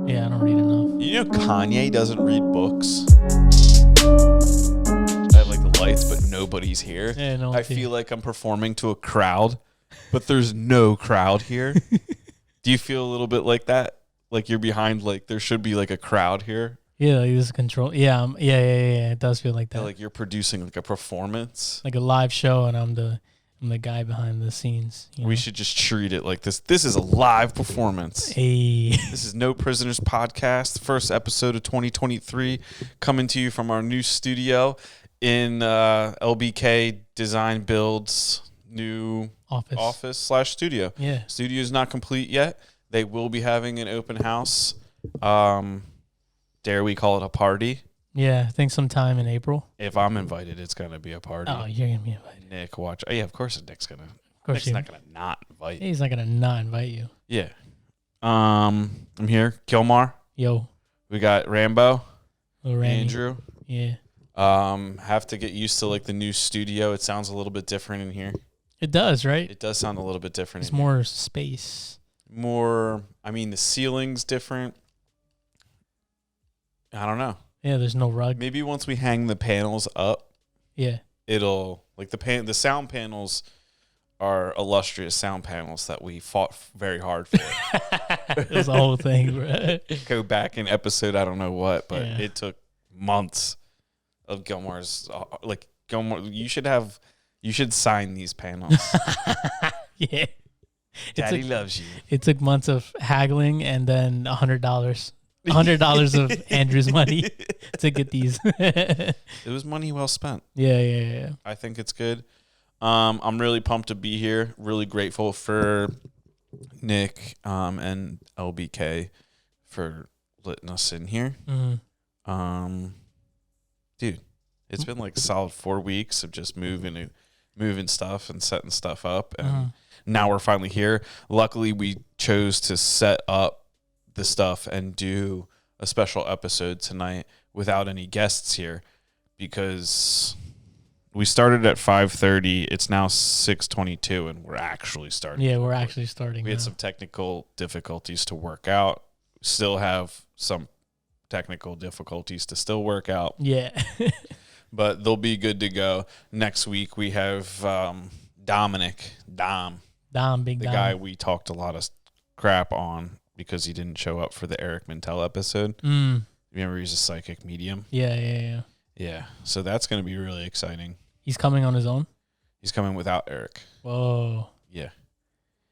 Yeah, I don't read enough. You know Kanye doesn't read books? I have like the lights, but nobody's here. Yeah, no I one's feel here. like I'm performing to a crowd, but there's no crowd here. Do you feel a little bit like that? Like you're behind, like there should be like a crowd here? Yeah, like this control. Yeah, yeah. It does feel like that. Like you're producing like a performance. Like a live show, and I'm the guy behind the scenes. We should just treat it like this. This is a live performance. Hey. This is No Prisoners Podcast, first episode of 2023, coming to you from our new studio in LBK Design Build's new office/studio. Yeah. Studio is not complete yet. They will be having an open house. Dare we call it a party? Yeah, I think sometime in April. If I'm invited, it's going to be a party. Oh, you're going to be invited. Nick, watch. Oh, yeah, of course Nick's going to. Nick's not going to not invite. He's not going to not invite you. Yeah. I'm here. Gilmar. Yo. We got Rambo. Little Randy. Andrew. Yeah. Have to get used to like the new studio. It sounds a little bit different in here. It does, right? It does sound a little bit different. It's more space. The ceiling's different. I don't know. Yeah, there's no rug. Maybe once we hang the panels up, yeah, it'll like the sound panels are illustrious sound panels that we fought very hard for. It was the whole thing, bro. Go back in episode I don't know what, but Yeah. it took months of Gilmar's Gilmar. You should sign these panels. Yeah, Daddy loves you. It took months of haggling and then $100 of Andrew's money to get these. It was money well spent. Yeah. I think it's good. I'm really pumped to be here. Really grateful for Nick and LBK for letting us in here. Mm-hmm. Dude, it's been like solid 4 weeks of just moving stuff and setting stuff up, and now we're finally here. Luckily, we chose to set up the stuff and do a special episode tonight without any guests here because we started at 5:30. It's now 6:22 and we're actually starting. Yeah, we're actually starting. We had some technical difficulties to work out. Still have some technical difficulties to still work out. Yeah. But they'll be good to go. Next week we have Dominic, Dom, the guy we talked a lot of crap on because he didn't show up for the Eric Mintel episode. Remember, he's a psychic medium. Yeah. Yeah, so that's going to be really exciting. He's coming on his own? He's coming without Eric. Whoa. Yeah.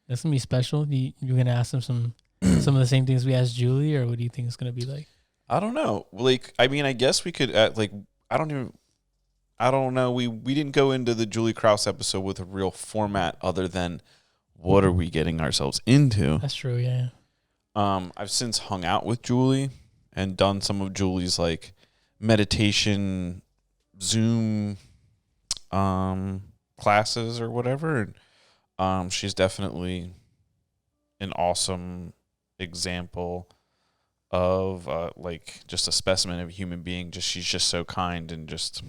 That's going to be special? You're going to ask him some of the same things we asked Julie, or what do you think it's going to be like? I don't know. I guess we could, I don't know. We didn't go into the Julie Krause episode with a real format other than what are we getting ourselves into. That's true, yeah. I've since hung out with Julie and done some of Julie's like meditation Zoom classes or whatever. And she's definitely an awesome example of just a specimen of a human being. She's just so kind and just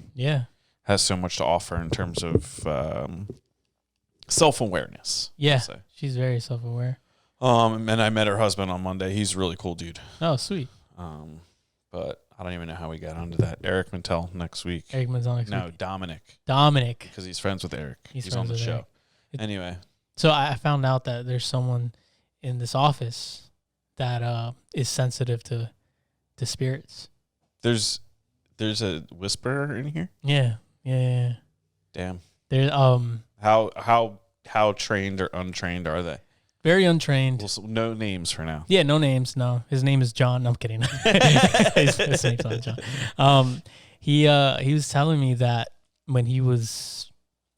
has so much to offer in terms of self-awareness. Yeah, she's very self-aware. And I met her husband on Monday. He's a really cool dude. Oh, sweet. But I don't even know how we got onto that. Eric Mintel next week. Eric Mintel next week. No, Dominic. Because he's friends with Eric. He's on the show. Anyway. So I found out that there's someone in this office that is sensitive to spirits. There's a whisperer in here? Yeah. Damn. There How trained or untrained are they? Very untrained. Well, so no names for now. Yeah, no names. No, his name is John. No, I'm kidding. his name's not John. He was telling me that when he was,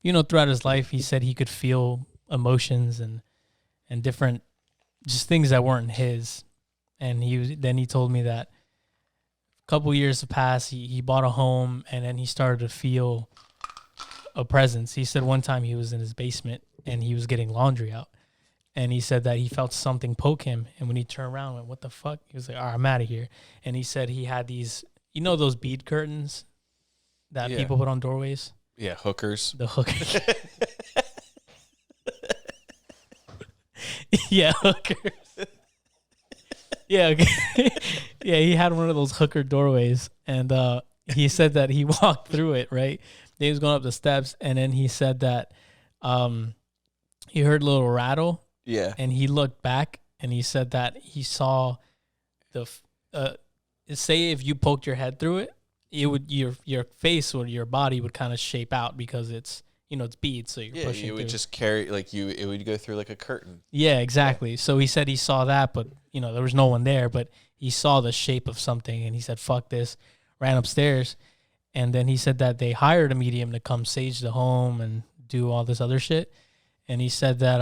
throughout his life, he said he could feel emotions and different, just things that weren't his. And he told me that a couple years have passed. He bought a home and then he started to feel a presence. He said one time he was in his basement and he was getting laundry out. And he said that he felt something poke him. And when he turned around, went, what the fuck? He was like, all right, I'm out of here. And he said he had these, those bead curtains that people put on doorways? Yeah, hookers. The hookers. Yeah, hookers. Yeah, okay. Yeah, he had one of those hooker doorways, and he said that he walked through it, right? He was going up the steps, and then he said that he heard a little rattle, Yeah. and he looked back, and he said that he saw say if you poked your head through it, it would your face or your body would kind of shape out because it's it's beads, so you're pushing it would through. just carry it would go through like a curtain. Yeah, exactly. So he said he saw that, but there was no one there, but he saw the shape of something, and he said, "Fuck this," ran upstairs, and then he said that they hired a medium to come sage the home and do all this other shit, and he said that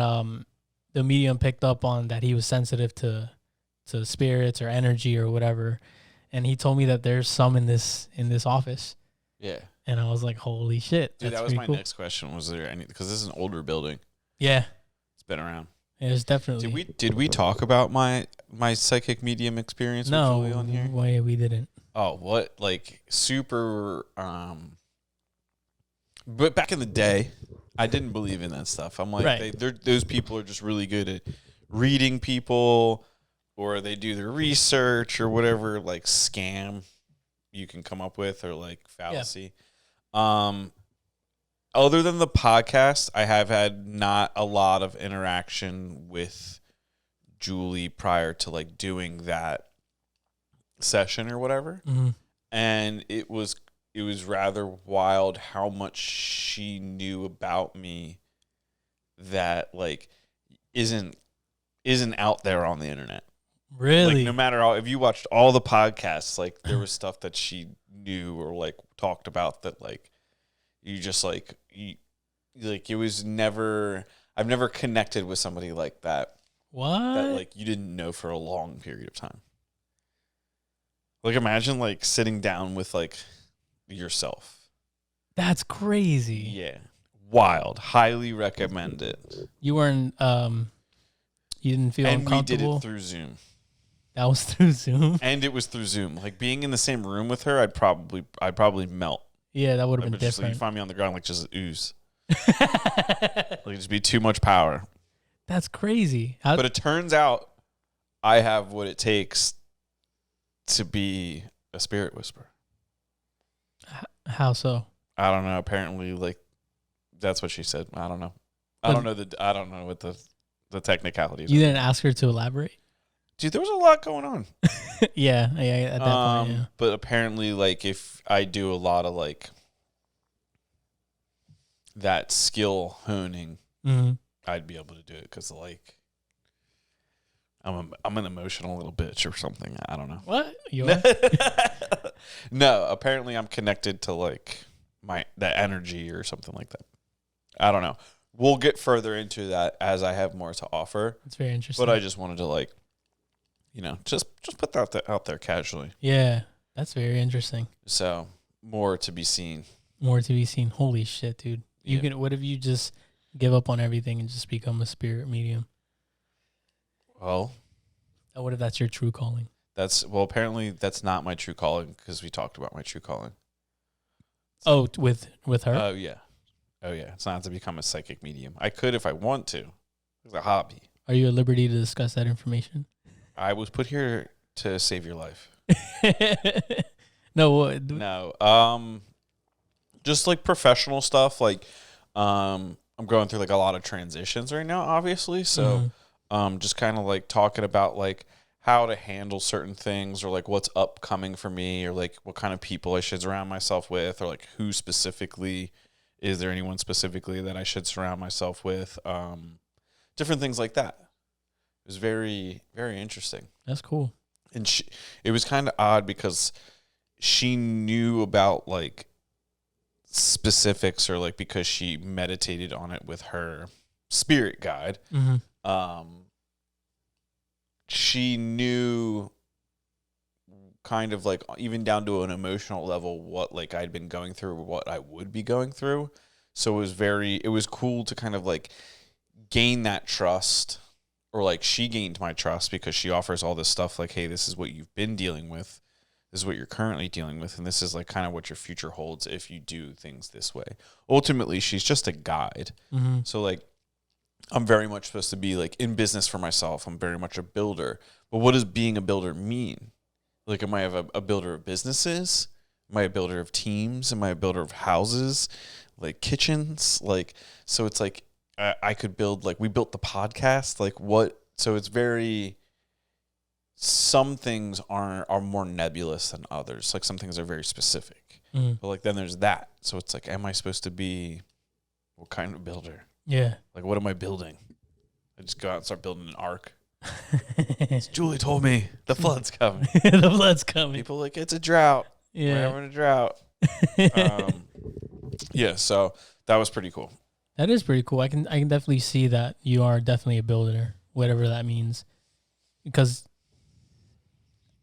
the medium picked up on that he was sensitive to spirits or energy or whatever, and he told me that there's some in this office. Yeah. And I was like, holy shit. Dude, that was my next question. Was there any, because this is an older building. Yeah. It's been around. It's definitely. Did we talk about my psychic medium experience with Julie on here? Why we didn't. Oh, what? Like super but back in the day, I didn't believe in that stuff. I'm like, right. Those people are just really good at reading people, or they do their research or whatever like scam you can come up with, or like fallacy. Yeah. Other than the podcast, I have had not a lot of interaction with Julie prior to like doing that session or whatever. Mm-hmm. And it was rather wild how much she knew about me that like isn't out there on the internet. Really? Like no matter if you watched all the podcasts, like there was stuff that she knew or like talked about that like you just like it was never. I've never connected with somebody like that. What? That like you didn't know for a long period of time. Like imagine like sitting down with like yourself. That's crazy. Yeah. Wild. Highly recommend it. You weren't you didn't feel uncomfortable? And we did it through Zoom. That was through Zoom? And it was through Zoom. Like being in the same room with her, I'd probably melt. Yeah, that would have been just, different. Like, you find me on the ground like just ooze. Like just be too much power. That's crazy. But it turns out I have what it takes to be a spirit whisperer. How so? I don't know. Apparently, like that's what she said. I don't know. I don't know what the technicalities. You didn't ask her to elaborate? Dude, there was a lot going on. yeah, at that point, yeah. But apparently, like, if I do a lot of, like, that skill honing, I'd be able to do it because, like, I'm an emotional little bitch or something. I don't know. What? You are? No, apparently I'm connected to, like, that energy or something like that. I don't know. We'll get further into that as I have more to offer. It's very interesting. But I just wanted to, like, just put that out there casually. Yeah, that's very interesting. So more to be seen. More to be seen. Holy shit, dude! What if you just give up on everything and just become a spirit medium? Well, what if that's your true calling? Apparently that's not my true calling because we talked about my true calling. So, with her? Oh yeah. It's not to become a psychic medium. I could if I want to. It's a hobby. Are you at liberty to discuss that information? I was put here to save your life. No. Just like professional stuff. Like, I'm going through like a lot of transitions right now, obviously. So, just kind of like talking about like how to handle certain things, or like what's upcoming for me, or like what kind of people I should surround myself with, or like who specifically. Is there anyone specifically that I should surround myself with? Different things like that. It was very, very interesting. That's cool. And it was kind of odd because she knew about like specifics, or like because she meditated on it with her spirit guide. She knew kind of like even down to an emotional level what like I'd been going through, what I would be going through. So it was cool to kind of like gain that trust, or like she gained my trust because she offers all this stuff like, hey, this is what you've been dealing with, this is what you're currently dealing with, and this is like kind of what your future holds if you do things this way. Ultimately, she's just a guide. So like I'm very much supposed to be like in business for myself. I'm very much a builder. But what does being a builder mean? Like, am I a builder of businesses? Am I a builder of teams? Am I a builder of houses, like kitchens? Like, so it's like I could build, like, we built the podcast. Like, what? So it's very, some things are more nebulous than others. Like, some things are very specific. But like, then there's that. So it's like, am I supposed to be, what kind of builder? Yeah. Like, what am I building? I just go out and start building an ark. Julie told me the flood's coming. The flood's coming. People like, it's a drought. Yeah. We're having a drought. Yeah, so that was pretty cool. That is pretty cool. I can definitely see that you are definitely a builder, whatever that means. Because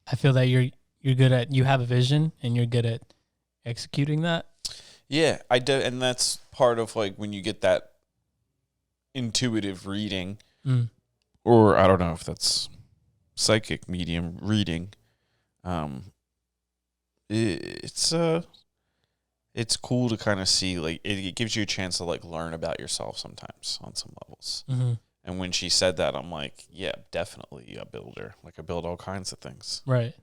I feel that you're good at, you have a vision and you're good at executing that. Yeah, I do, and that's part of like when you get that intuitive reading, or I don't know if that's psychic medium reading. It's cool to kind of see, like, it gives you a chance to like learn about yourself sometimes on some levels. And when she said that, I'm like, yeah, definitely a builder. Like, I build all kinds of things. Right.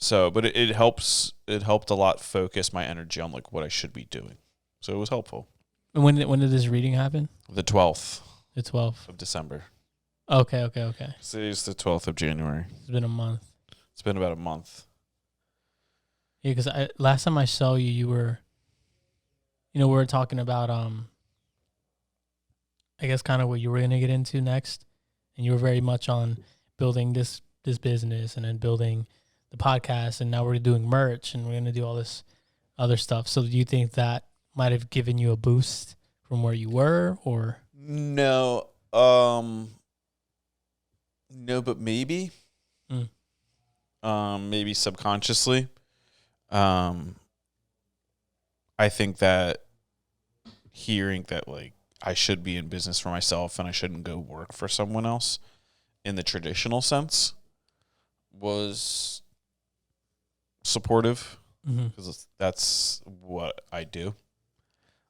So, but it helps. It helped a lot focus my energy on like what I should be doing. So it was helpful. And when did this reading happen? The 12th. The 12th of December. Okay. Today's the 12th of January. It's been a month. It's been about a month. Yeah, because last time I saw you, you were, we were talking about, I guess kind of what you were going to get into next. And you were very much on building this business and then building the podcast. And now we're doing merch and we're going to do all this other stuff. So do you think that might have given you a boost from where you were, or? No, but maybe. Maybe subconsciously. I think that hearing that like I should be in business for myself and I shouldn't go work for someone else in the traditional sense was supportive, because that's what I do.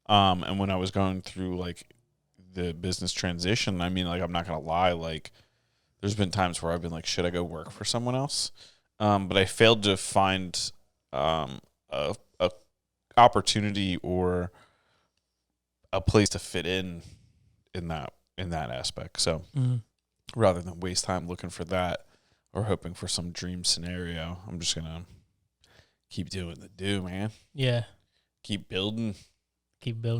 And when I was going through like the business transition, I mean, like, I'm not gonna lie, like, there's been times where I've been like, should I go work for someone else? But I failed to find a opportunity or a place to fit in that aspect. So rather than waste time looking for that or hoping for some dream scenario, I'm just gonna keep doing the do, man. Yeah. Keep building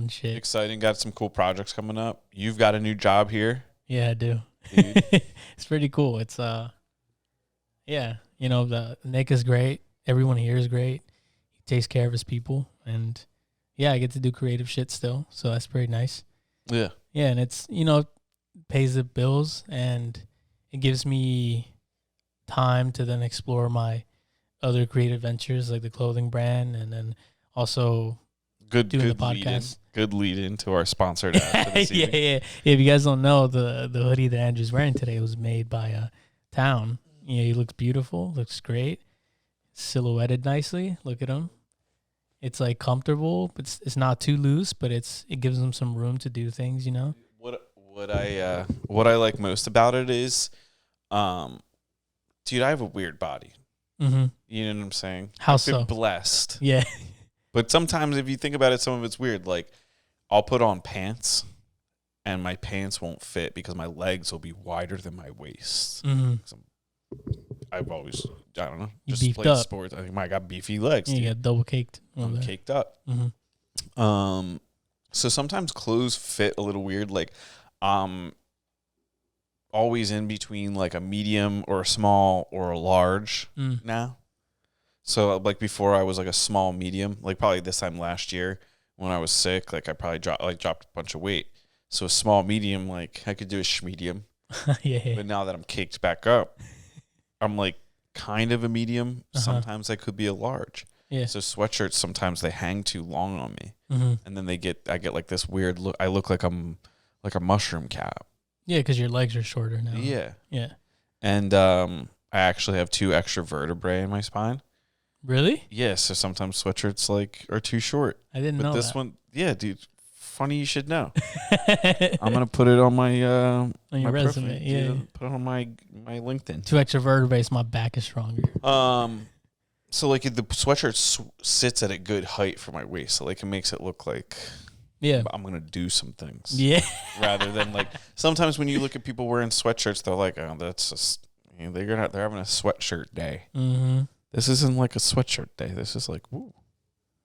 Shit. Exciting. Got some cool projects coming up. You've got a new job here. Yeah, I do. It's pretty cool. It's yeah, the Nick is great. Everyone here is great. He takes care of his people, and yeah, I get to do creative shit still, so that's pretty nice. Yeah. Yeah, and it's pays the bills, and it gives me time to then explore my other creative ventures like the clothing brand, and then also doing the podcast. Good lead into our sponsored ad for this evening. Yeah. If you guys don't know, the hoodie that Andrew's wearing today was made by Town. He looks beautiful, looks great, silhouetted nicely. Look at him. It's like comfortable, but it's not too loose, but it gives him some room to do things. What I like most about it is, dude, I have a weird body. You know what I'm saying? How I've so? been blessed. Yeah. But sometimes if you think about it, some of it's weird. Like, I'll put on pants and my pants won't fit because my legs will be wider than my waist. I've always, I don't know, You just beefed played up. sports. I think I got beefy legs. You got double caked. I'm caked up. So sometimes clothes fit a little weird. Like, always in between like a medium or a small or a large now. So like before I was like a small medium, like probably this time last year when I was sick, like I probably dropped a bunch of weight. So a small medium, like I could do a schmedium. Yeah. But now that I'm caked back up, I'm like kind of a medium. Sometimes I could be a large. Yeah. So sweatshirts, sometimes they hang too long on me. And then I get like this weird look. I look like I'm like a mushroom cap. Yeah, because your legs are shorter now. Yeah. Yeah. And I actually have 2 extra vertebrae in my spine. Really? Yeah, so sometimes sweatshirts like are too short. I didn't know But this that. one, yeah, dude, funny you should know. I'm gonna put it on my on your my resume. profile. Yeah. Put it on my LinkedIn. 2 extra vertebrae, my back is stronger. So like the sweatshirt sits at a good height for my waist, so like it makes it look like I'm gonna do some things. Yeah. Rather than like sometimes when you look at people wearing sweatshirts, they're like, oh, that's just they're having a sweatshirt day. Mm-hmm. This isn't like a sweatshirt day. This is like, woo,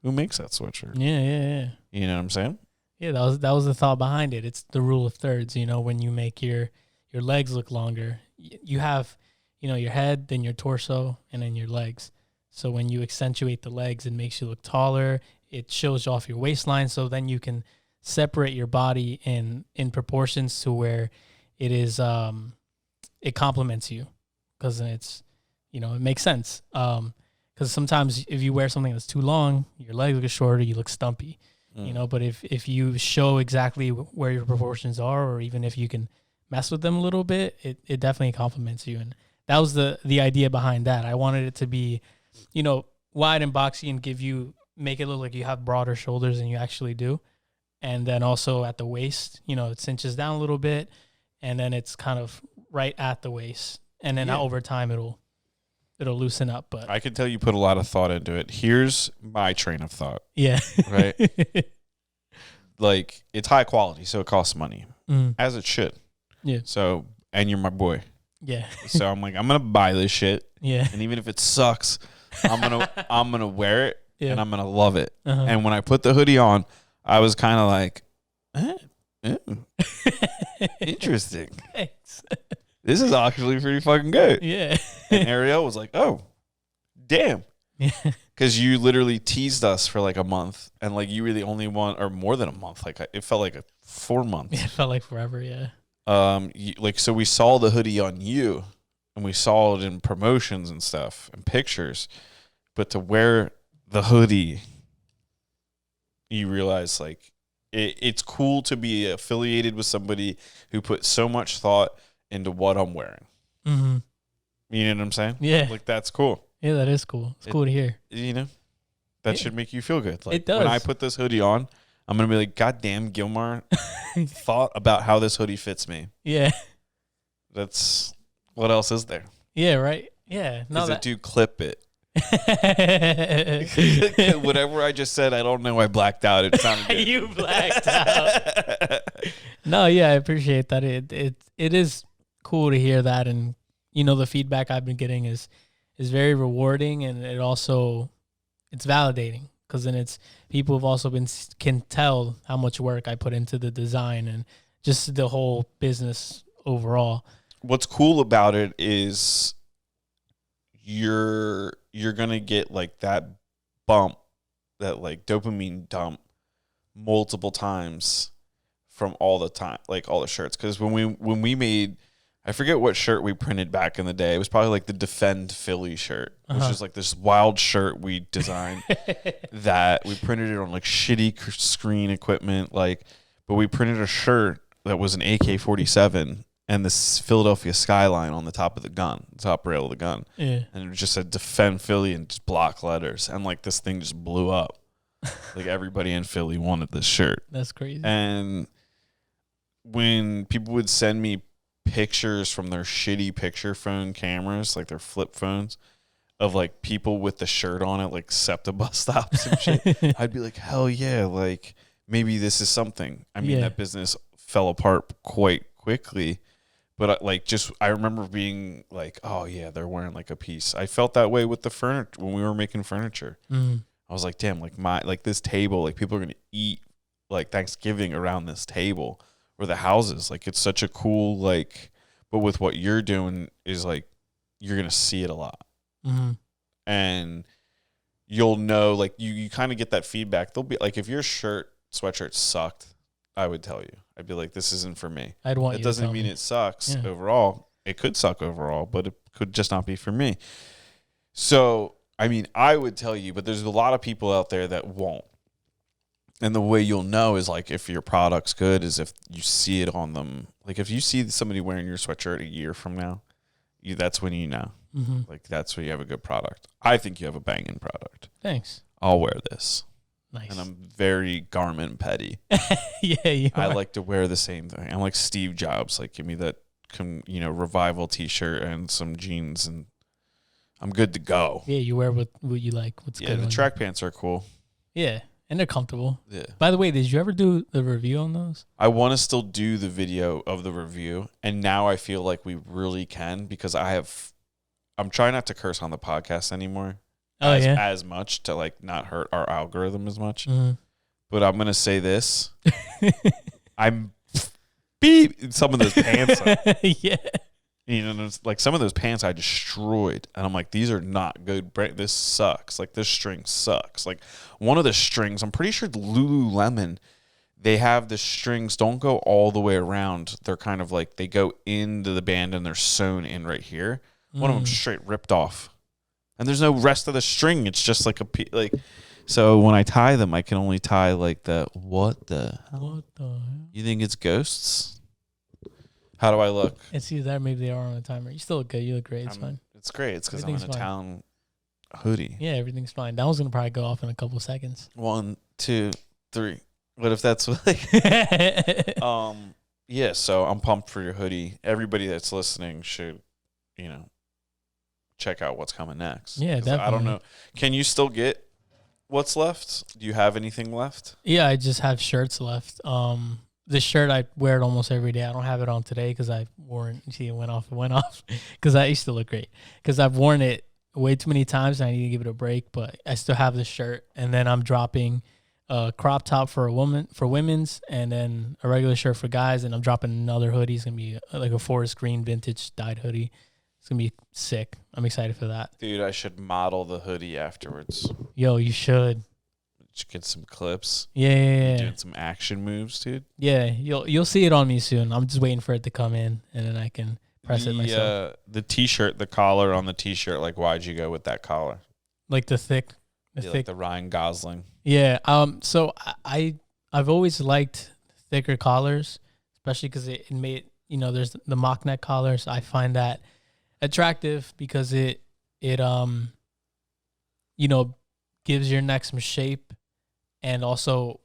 who makes that sweatshirt? Yeah. You know what I'm saying? Yeah, that was the thought behind it. It's the rule of thirds. When you make your legs look longer, you have, your head, then your torso, and then your legs. So when you accentuate the legs, it makes you look taller. It shows off your waistline, so then you can separate your body in proportions to where it is it complements you, because then it's it makes sense. Because sometimes if you wear something that's too long, your legs look shorter, you look stumpy. But if you show exactly where your proportions are, or even if you can mess with them a little bit, it definitely complements you. And that was the idea behind that. I wanted it to be, wide and boxy and make it look like you have broader shoulders than you actually do. And then also at the waist, it cinches down a little bit, and then it's kind of right at the waist. And then over time it'll loosen up. But I can tell you put a lot of thought into it. Here's my train of thought. Yeah. Right? Like, it's high quality, so it costs money. As it should. Yeah. So, and you're my boy. Yeah. So I'm like, I'm gonna buy this shit. Yeah. And even if it sucks, I'm gonna wear it and I'm gonna love it. Uh-huh. And when I put the hoodie on, I was kind of like, interesting. Thanks. This is actually pretty fucking good. Yeah. And Ariel was like, oh, damn. Yeah. Because you literally teased us for like a month, and like you were the only one, or more than a month. Like it felt like 4 months. Yeah, it felt like forever. Yeah. So we saw the hoodie on you, and we saw it in promotions and stuff and pictures, but to wear the hoodie, you realize like it's cool to be affiliated with somebody who put so much thought into what I'm wearing. Mm-hmm. You know what I'm saying? Yeah. Like, that's cool. Yeah, that is cool. It's cool to hear. That should make you feel good. Like, it does. When I put this hoodie on, I'm going to be like, God damn, Gilmar thought about how this hoodie fits me. Yeah. That's, what else is there? Yeah, right? Yeah. No, it do clip it. Whatever I just said, I don't know. I blacked out. It sounded good. You blacked out. No, yeah, I appreciate that. It is cool to hear that, and the feedback I've been getting is very rewarding, and it's validating, because then it's people have also can tell how much work I put into the design and just the whole business overall. What's cool about it is you're gonna get like that bump, that like dopamine dump multiple times from all the shirts. Because when we made, I forget what shirt we printed back in the day. It was probably like the Defend Philly shirt, which is like this wild shirt we designed that we printed it on like shitty screen equipment. But we printed a shirt that was an AK-47 and this Philadelphia skyline on the top of the gun, the top rail of the gun. Yeah. And it just said Defend Philly in just block letters. And like this thing just blew up. Like everybody in Philly wanted this shirt. That's crazy. And when people would send me pictures from their shitty picture phone cameras, like their flip phones, of like people with the shirt on it, like SEPTA bus stops and shit, I'd be like, hell yeah, like maybe this is something. I mean, that business fell apart quite quickly, but I remember being like, oh yeah, they're wearing like a piece. I felt that way with the furniture when we were making furniture. I was like, damn, like this table, like people are gonna eat like Thanksgiving around this table. Or the houses, like it's such a cool, like, but with what you're doing is like you're gonna see it a lot, and you'll know, like you kind of get that feedback. They'll be like, if your sweatshirt sucked, I would tell you. I'd be like, this isn't for me. I'd want you. It doesn't mean it sucks overall. It could suck overall, but it could just not be for me. So I mean, I would tell you, but there's a lot of people out there that won't. And the way you'll know is like if your product's good is if you see it on them. Like if you see somebody wearing your sweatshirt a year from now, that's when you know. Like that's when you have a good product. I think you have a banging product. Thanks. I'll wear this. Nice. And I'm very garment petty. Yeah, you I are. like to wear the same thing. I'm like Steve Jobs. Like, give me that, revival T-shirt and some jeans, and I'm good to go. Yeah, you wear what you like. What's good the on track pants are cool. you. Yeah, and they're comfortable. Yeah. By the way, did you ever do the review on those? I want to still do the video of the review, and now I feel like we really can because I'm trying not to curse on the podcast anymore. As much to like not hurt our algorithm as much. Mm-hmm. But I'm gonna say this. I'm beat some of those pants up. Yeah. Like some of those pants I destroyed. And I'm like, these are not good. This sucks. Like this string sucks. Like one of the strings, I'm pretty sure Lululemon, they have the strings don't go all the way around. They're kind of like they go into the band and they're sewn in right here. One of them straight ripped off. And there's no rest of the string. It's just like so when I tie them, I can only tie like what the hell? What the hell? You think it's ghosts? How do I look? It's either that or maybe they are on a timer. You still look good. You look great. It's fine. It's great. It's because I'm in a Everything's fine. town hoodie. Yeah, everything's fine. That one's going to probably go off in a couple of seconds. 1, 2, 3. What if that's like... Yeah, so I'm pumped for your hoodie. Everybody that's listening should, check out what's coming next. Yeah, definitely. I don't know. Can you still get what's left? Do you have anything left? Yeah, I just have shirts left. This shirt, I wear it almost every day. I don't have it on today because I wore it. See, it went off because I used to look great. Because I've worn it way too many times and I need to give it a break. But I still have the shirt. And then I'm dropping a crop top for women's, and then a regular shirt for guys. And I'm dropping another hoodie. It's going to be like a forest green vintage dyed hoodie. It's going to be sick. I'm excited for that. Dude, I should model the hoodie afterwards. Yo, you should. Get some clips. Yeah. Doing some action moves, dude. Yeah, you'll see it on me soon. I'm just waiting for it to come in, and then I can press it myself. The T-shirt, the collar on the T-shirt, like why'd you go with that collar? Like the thick. Like the Ryan Gosling. Yeah. So I've always liked thicker collars, especially because it made there's the mock neck collars. I find that attractive because it gives your neck some shape, and also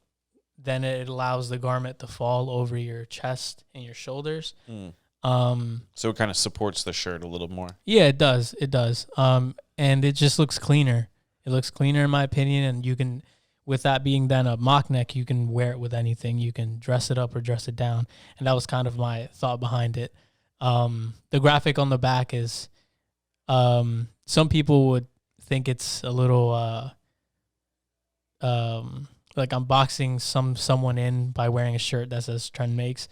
then it allows the garment to fall over your chest and your shoulders. So it kind of supports the shirt a little more. Yeah, it does. And it just looks cleaner. It looks cleaner in my opinion, and you can, with that being then a mock neck, you can wear it with anything. You can dress it up or dress it down, and that was kind of my thought behind it. The graphic on the back is, some people would think it's a little like I'm boxing someone in by wearing a shirt that says Trend Makes,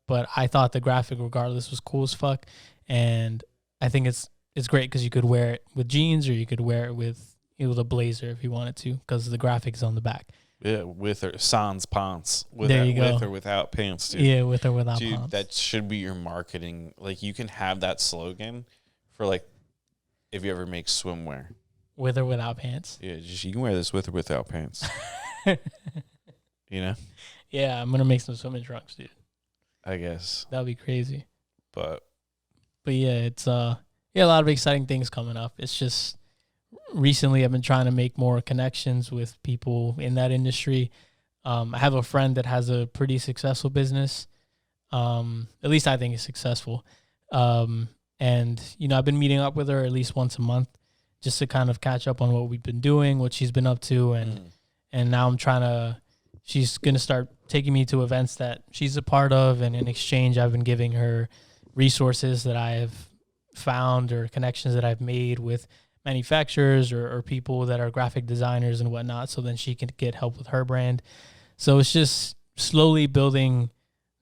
but I thought the graphic regardless was cool as fuck, and I think it's great because you could wear it with jeans or you could wear it with a blazer if you wanted to, because the graphic is on the back. Yeah, with or sans pants. There you go. With or without pants, dude. Yeah, with or without dude, pants. that should be your marketing. Like, you can have that slogan for, like, if you ever make swimwear. With or without pants. Yeah, you can wear this with or without pants. Yeah, I'm going to make some swimming trunks, dude. I guess. That'd be crazy. But yeah, it's a lot of exciting things coming up. It's just recently I've been trying to make more connections with people in that industry. I have a friend that has a pretty successful business. At least I think it's successful. And I've been meeting up with her at least once a month just to kind of catch up on what we've been doing, what she's been up to, and now she's going to start taking me to events that she's a part of, and in exchange I've been giving her resources that I have found or connections that I've made with manufacturers or people that are graphic designers and whatnot, so then she can get help with her brand. So it's just slowly building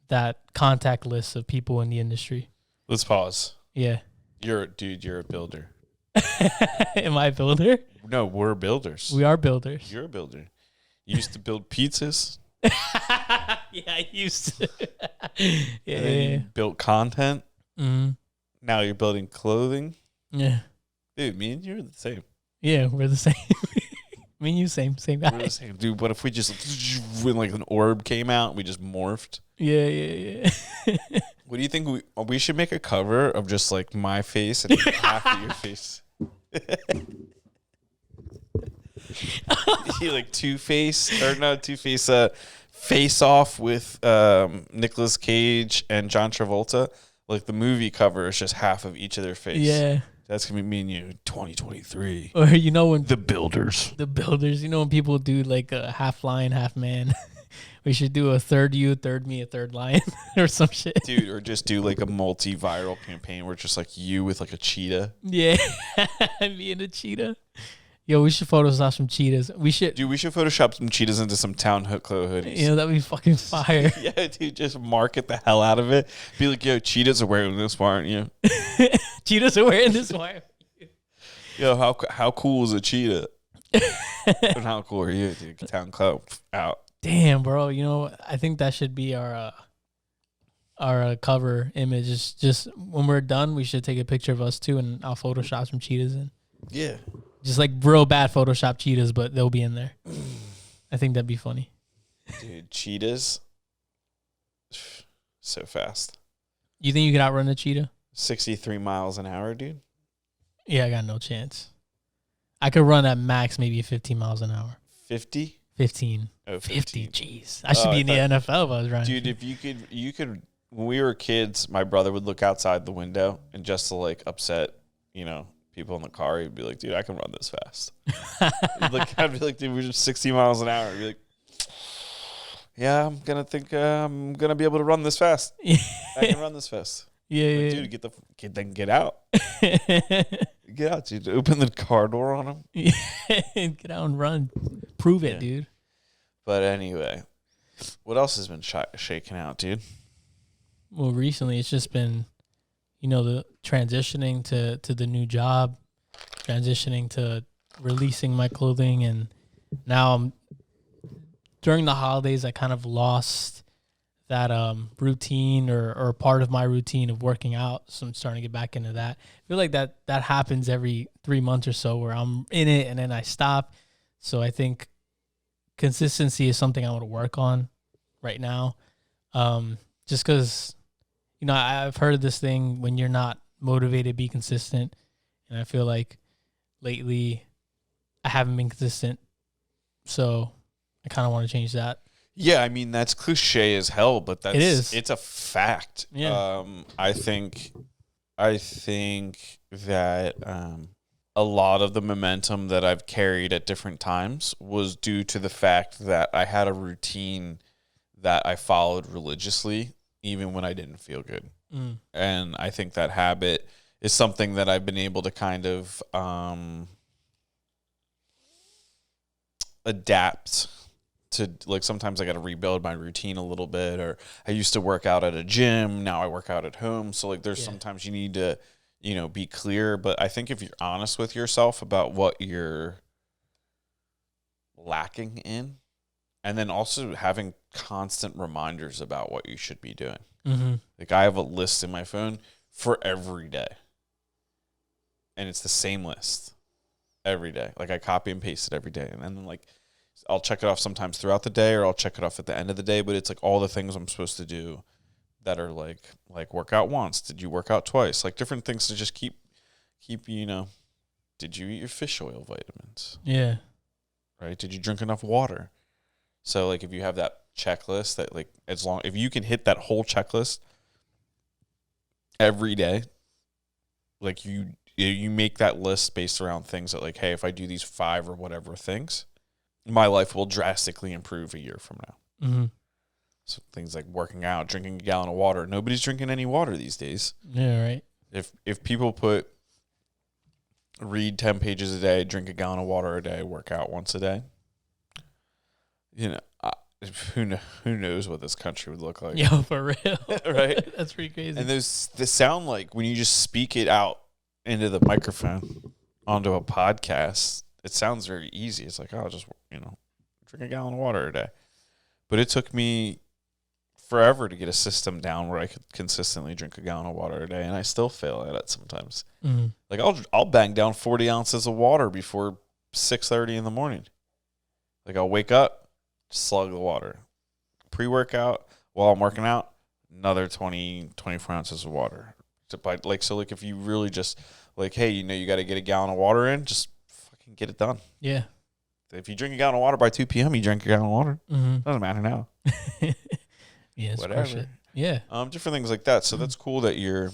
that contact list of people in the industry. Let's pause. Yeah. You're a builder. Am I a builder? No, we're builders. We are builders. You're a builder. You used to build pizzas. Yeah, I used to. Yeah. And then you built content. Mm-hmm. Now you're building clothing. Yeah. Dude, me and you are the same. Yeah, we're the same. Me and you, same guy. We're the same. Dude, what if we just, when like an orb came out, we just morphed? Yeah. What do you think? We should make a cover of just like my face and half of your face. He like Two-Face or no Two-Face Face Off with Nicolas Cage and John Travolta. Like the movie cover is just half of each of their face. Yeah. That's gonna be me and you 2023. Or when The Builders. The Builders, when people do like a half lion, half man. We should do a third you, third me, a third lion or some shit. Dude, or just do like a multi-viral campaign where it's just like you with like a cheetah. Yeah. Me and a cheetah. Yo, we should Photoshop some cheetahs. We should Photoshop some cheetahs into some Town Hooklo hoodies. that'd be fucking fire. Yeah, dude, just market the hell out of it. Be like, yo, cheetahs are wearing this, why aren't you? Cheetahs are wearing this, why aren't you? Yo, how cool is a cheetah? And how cool are you, dude? Town Club out. Damn, bro. I think that should be our cover image. Just when we're done, we should take a picture of us too, and I'll Photoshop some cheetahs in. Yeah. Just like real bad Photoshop cheetahs, but they'll be in there. I think that'd be funny. Dude, cheetahs, so fast. You think you could outrun a cheetah? 63 miles an hour, dude. Yeah, I got no chance. I could run at max maybe 15 miles an hour. 50? 15. Oh, 50, jeez. I should be in the NFL if I was running. Dude, if you could, when we were kids, my brother would look outside the window and just to like upset, people in the car, he'd be like, dude, I can run this fast. I'd be like, dude, we're just 60 miles an hour. I'd be like, yeah, I'm going to be able to run this fast. I can run this fast. Yeah, Dude, get out. Get out, dude. Open the car door on him. Get out and run. Prove it, dude. But anyway, what else has been shaking out, dude? Well, recently it's just been, the transitioning to the new job, transitioning to releasing my clothing, and now during the holidays I kind of lost that routine or part of my routine of working out, so I'm starting to get back into that. I feel like that happens every 3 months or so where I'm in it and then I stop. So I think consistency is something I want to work on right now, just because I've heard this thing, when you're not motivated, be consistent. And I feel like lately I haven't been consistent. So I kind of want to change that. Yeah, I mean, that's cliche as hell, but it is. It's a fact. Yeah. I think that a lot of the momentum that I've carried at different times was due to the fact that I had a routine that I followed religiously, even when I didn't feel good. And I think that habit is something that I've been able to kind of adapt to. Like, sometimes I got to rebuild my routine a little bit, or I used to work out at a gym, now I work out at home. So like there's sometimes you need to, be clear. But I think if you're honest with yourself about what you're lacking in, and then also having constant reminders about what you should be doing. Mm-hmm. Like, I have a list in my phone for every day, and it's the same list every day. Like, I copy and paste it every day, and then like I'll check it off sometimes throughout the day, or I'll check it off at the end of the day. But it's like all the things I'm supposed to do that are like work out once. Did you work out twice? Like, different things to just keep. Did you eat your fish oil vitamins? Yeah. Right. Did you drink enough water? So like, if you have that checklist, that like, if you can hit that whole checklist every day, like you make that list based around things that like, hey, if I do these 5 or whatever things, my life will drastically improve a year from now. Mm-hmm. So things like working out, drinking a gallon of water. Nobody's drinking any water these days. Yeah, right. If people read 10 pages a day, drink a gallon of water a day, work out once a day, who knows what this country would look like? Yo, for real. Right? That's pretty crazy. And they sound like, when you just speak it out into the microphone onto a podcast, it sounds very easy. It's like, oh, just, drink a gallon of water a day. But it took me forever to get a system down where I could consistently drink a gallon of water a day, and I still fail at it sometimes. Mm-hmm. Like, I'll bang down 40 ounces of water before 6:30 in the morning. Like, I'll wake up, slug the water. Pre-workout, while I'm working out, another 24 ounces of water. So if you really just, like, hey, you got to get a gallon of water in, just fucking get it done. Yeah. if you drink a gallon of water by 2 p.m., you drink a gallon of water. Mm-hmm. Doesn't matter now. Yeah, it's Whatever. shit. Yeah. Different things like that. So that's cool that you're,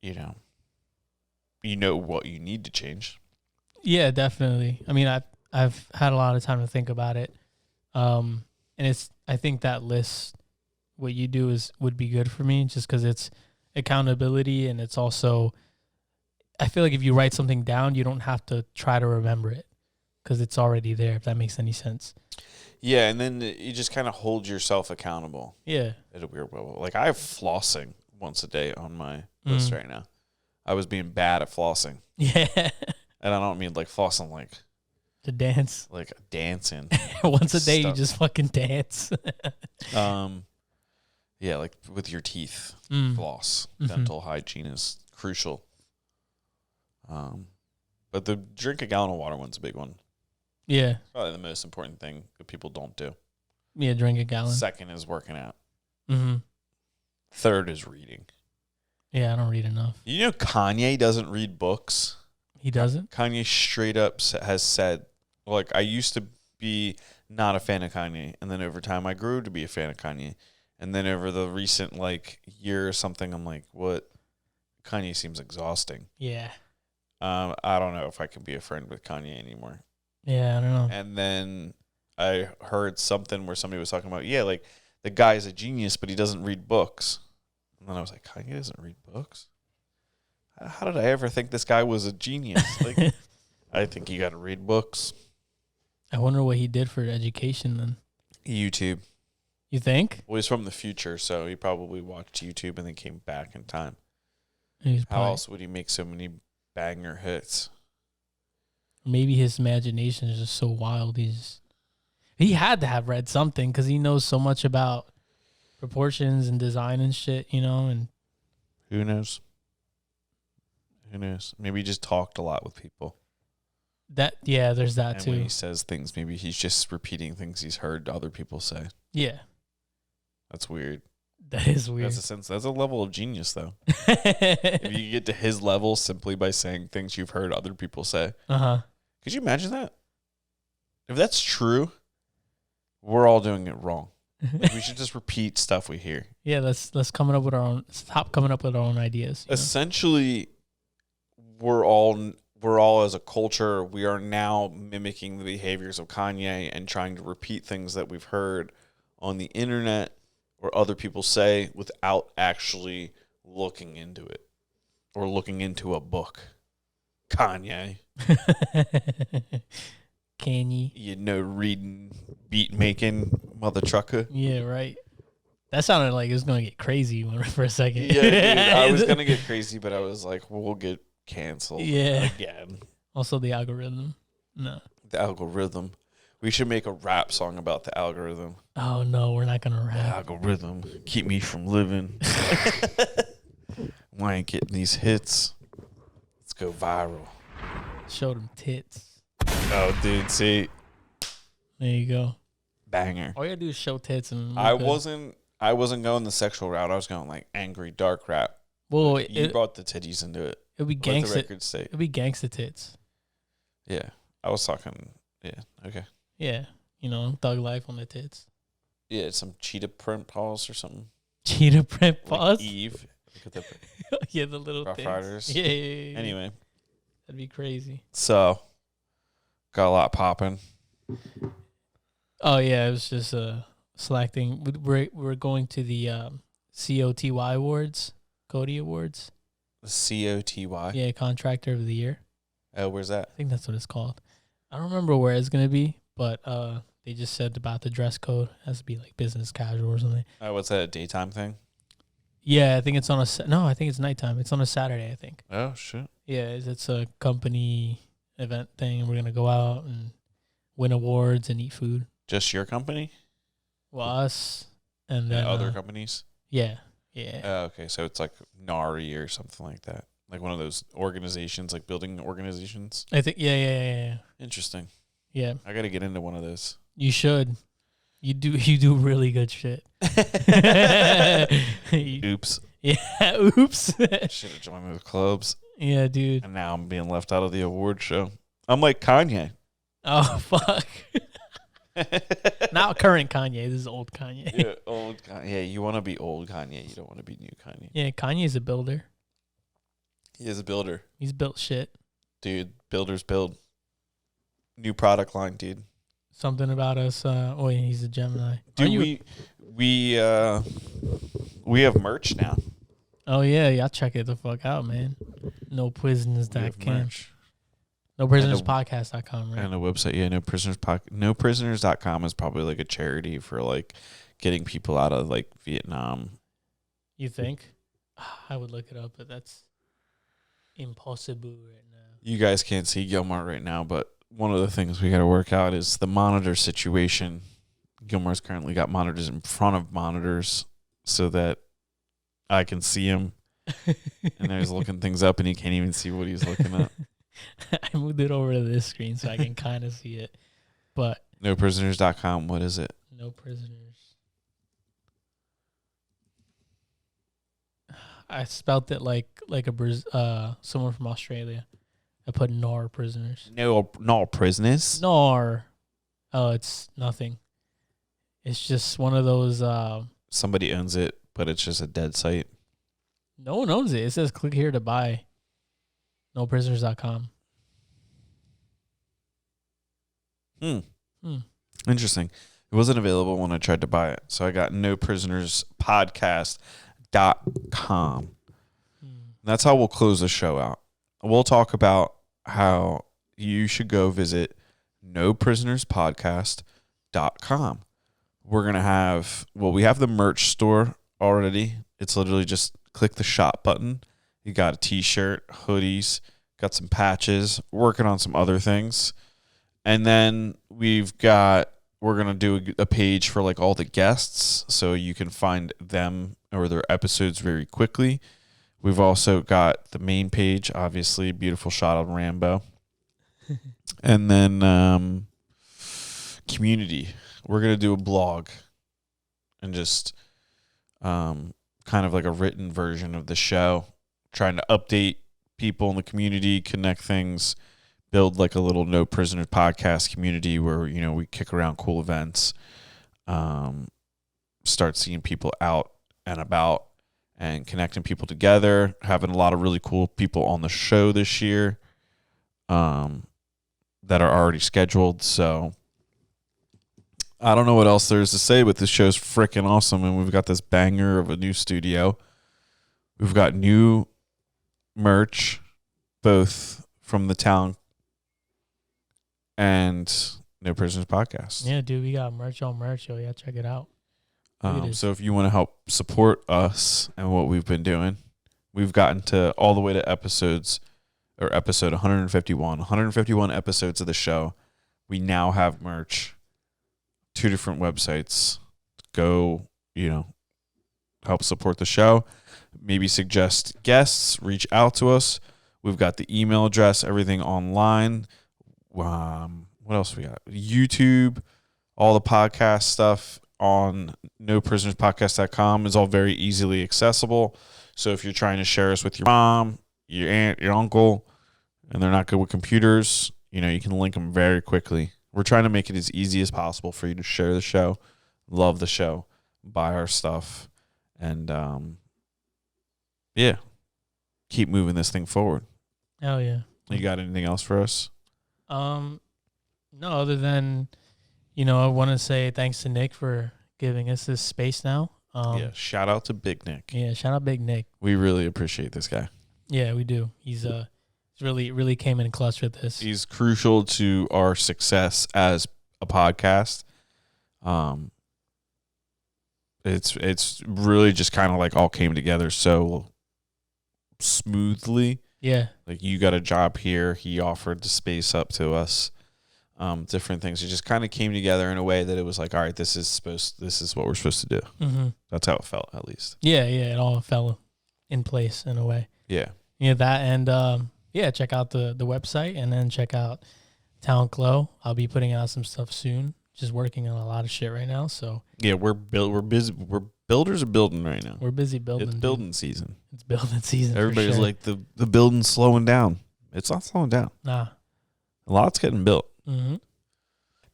you know what you need to change. Yeah, definitely. I mean, I've had a lot of time to think about it. And I think that list, what you do would be good for me just because it's accountability, and it's also, I feel like if you write something down, you don't have to try to remember it because it's already there, if that makes any sense. Yeah, and then you just kind of hold yourself accountable. Yeah. At a weird level. Like I have flossing once a day on my list right now. I was being bad at flossing. Yeah. And I don't mean like flossing like to dance. Like dancing. Once a day you just fucking dance. Yeah, like with your teeth. Floss. Dental hygiene is crucial. But the drink a gallon of water one's a big one. Yeah. Probably the most important thing that people don't do. Yeah, drink a gallon. Second is working out. Mm-hmm. Third is reading. Yeah, I don't read enough. You know Kanye doesn't read books? He doesn't? Kanye straight up has said, like, I used to be not a fan of Kanye, and then over time I grew to be a fan of Kanye. And then over the recent, like, year or something, I'm like, what? Kanye seems exhausting. Yeah. I don't know if I can be a friend with Kanye anymore. Yeah, I don't know. And then I heard something where somebody was talking about, yeah, like, the guy's a genius, but he doesn't read books. And then I was like, Kanye doesn't read books? How did I ever think this guy was a genius? Like, I think you got to read books. I wonder what he did for education then. YouTube. You think? Well, he's from the future, so he probably watched YouTube and then came back in time. How else would he make so many banger hits? Maybe his imagination is just so wild. He had to have read something because he knows so much about proportions and design and shit, you know. And who knows? Who knows? Maybe he just talked a lot with people. There's that and too. When he says things, maybe he's just repeating things he's heard other people say. Yeah. That's weird. That is weird. That's a level of genius, though. If you get to his level simply by saying things you've heard other people say. Uh-huh. Could you imagine that? If that's true, we're all doing it wrong. Like, we should just repeat stuff we hear. Yeah, let's come up with our own. Stop coming up with our own ideas. Essentially, we're all as a culture, we are now mimicking the behaviors of Kanye and trying to repeat things that we've heard on the internet or other people say without actually looking into it or looking into a book. Kanye. Kanye. You know, reading, beat making, mother trucker. Yeah, right. That sounded like it was going to get crazy for a second. Yeah, dude, I was going to get crazy, but I was like, we'll get canceled again. Also the algorithm. No. The algorithm. We should make a rap song about the algorithm. Oh, no, we're not going to rap. The algorithm. Keep me from living. Why ain't getting these hits? Let's go viral. Show them tits. Oh, dude, see. There you go. Banger. All you gotta do is show tits and I wasn't going the sexual route. I was going like angry dark rap. Well, you brought the titties into it. It'd be gangsta. It'd be gangsta tits. Yeah, I was talking. Yeah, okay. Yeah, you know, thug life on the tits. Yeah, some cheetah print paws or something. Cheetah print paws. Like Eve. Look at the yeah, the little Rough things. Riders. Yeah. Anyway, that'd be crazy. So, got a lot popping. Oh yeah, it was just selecting. We're going to the COTY awards, Cody Awards. The COTY. Yeah, Contractor of the Year. Oh, where's that? I think that's what it's called. I don't remember where it's gonna be, but they just said about the dress code. It has to be like business casual or something. Oh, what's that? A daytime thing? Yeah, I think it's on I think it's nighttime. It's on a Saturday, I think. Oh shit. Yeah, it's a company event thing. We're gonna go out and win awards and eat food. Just your company? Well, us and then other companies? Yeah. Oh, okay, so it's like NARI or something like that. Like one of those organizations, like building organizations. I think yeah. Interesting. Yeah. I got to get into one of those. You should. You do really good shit. Oops. Yeah, oops. Should have joined those clubs. Yeah, dude. And now I'm being left out of the award show. I'm like Kanye. Oh fuck. Not current Kanye. This is old Kanye. Yeah, old Kanye. Yeah, you want to be old Kanye. You don't want to be new Kanye. Yeah, Kanye's a builder. He is a builder. He's built shit. Dude, builders build. New product line, dude. Something about us. Oh, yeah, he's a Gemini. Dude, we have merch now. Oh yeah, y'all check it the fuck out, man. No prisoners that can. Merch. NoPrisonersPodcast.com, right? And a website, yeah, NoPrisoners.com is probably like a charity for like getting people out of like Vietnam. You think? I would look it up, but that's impossible right now. You guys can't see Gilmar right now, but one of the things we got to work out is the monitor situation. Gilmar's currently got monitors in front of monitors so that I can see him. And he's looking things up and he can't even see what he's looking at. I moved it over to this screen so I can kind of see it. But NoPrisoners.com, what is it? No prisoners. I spelt it like someone from Australia. I put NOR prisoners. No prisoners. NOR. Oh, it's nothing. It's just one of those. Somebody owns it, but it's just a dead site. No one owns it. It says click here to buy. NoPrisoners.com. Interesting. It wasn't available when I tried to buy it. So I got NoPrisonersPodcast.com. That's how we'll close the show out. We'll talk about how you should go visit NoPrisonersPodcast.com. We're going to have, we have the merch store already. It's literally just click the shop button. You got a t-shirt, hoodies, got some patches, working on some other things. And then we're going to do a page for like all the guests so you can find them or their episodes very quickly. We've also got the main page, obviously, beautiful shot of Rambo. And then community. We're going to do a blog and just kind of like a written version of the show, trying to update people in the community, connect things, build like a little No Prisoners podcast community where, you know, we kick around cool events, start seeing people out and about and connecting people together, having a lot of really cool people on the show this year that are already scheduled. So I don't know what else there is to say, but this show's freaking awesome. And we've got this banger of a new studio. We've got new merch, both from the town and No Prisoners Podcast. Yeah, dude, we got merch on merch, yo. Yeah, check it out. So if you want to help support us and what we've been doing, we've gotten to all the way to episode 151. 151 episodes of the show. We now have merch. 2 different websites. Go, help support the show. Maybe suggest guests. Reach out to us. We've got the email address, everything online. What else we got? YouTube, all the podcast stuff on NoPrisonersPodcast.com is all very easily accessible. So if you're trying to share us with your mom, your aunt, your uncle, and they're not good with computers, you can link them very quickly. We're trying to make it as easy as possible for you to share the show, love the show, buy our stuff, and keep moving this thing forward. Oh yeah. You got anything else for us? No, other than, I want to say thanks to Nick for giving us this space now. Shout out to Big Nick. Yeah, shout out Big Nick. We really appreciate this guy. Yeah, we do. He's really came in clutch with this. He's crucial to our success as a podcast. It's really just kind of like all came together so smoothly. Yeah. Like you got a job here. He offered the space up to us. Different things. It just kind of came together in a way that it was like, all right, this is what we're supposed to do. Mm-hmm. That's how it felt, at least. Yeah. It all fell in place in a way. Yeah. Yeah, that and check out the website and then check out Town Glow. I'll be putting out some stuff soon. Just working on a lot of shit right now. So yeah, we're busy. We're builders are building right now. We're busy building. It's building season. It's building season. Everybody's like the building's slowing down. It's not slowing down. Nah. A lot's getting built. Mm-hmm.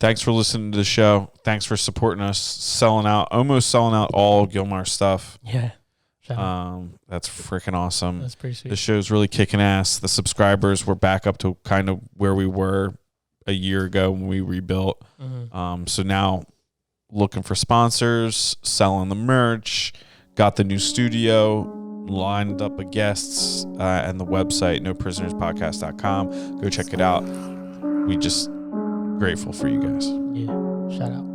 Thanks for listening to the show. Thanks for supporting us, almost selling out all Gilmar stuff. Yeah. That's freaking awesome. That's pretty sweet. The show's really kicking ass. The subscribers were back up to kind of where we were a year ago when we rebuilt. So now looking for sponsors, selling the merch, got the new studio, lined up with guests, and the website, noprisonerspodcast.com. Go check it out. We just grateful for you guys. Yeah. Shout out.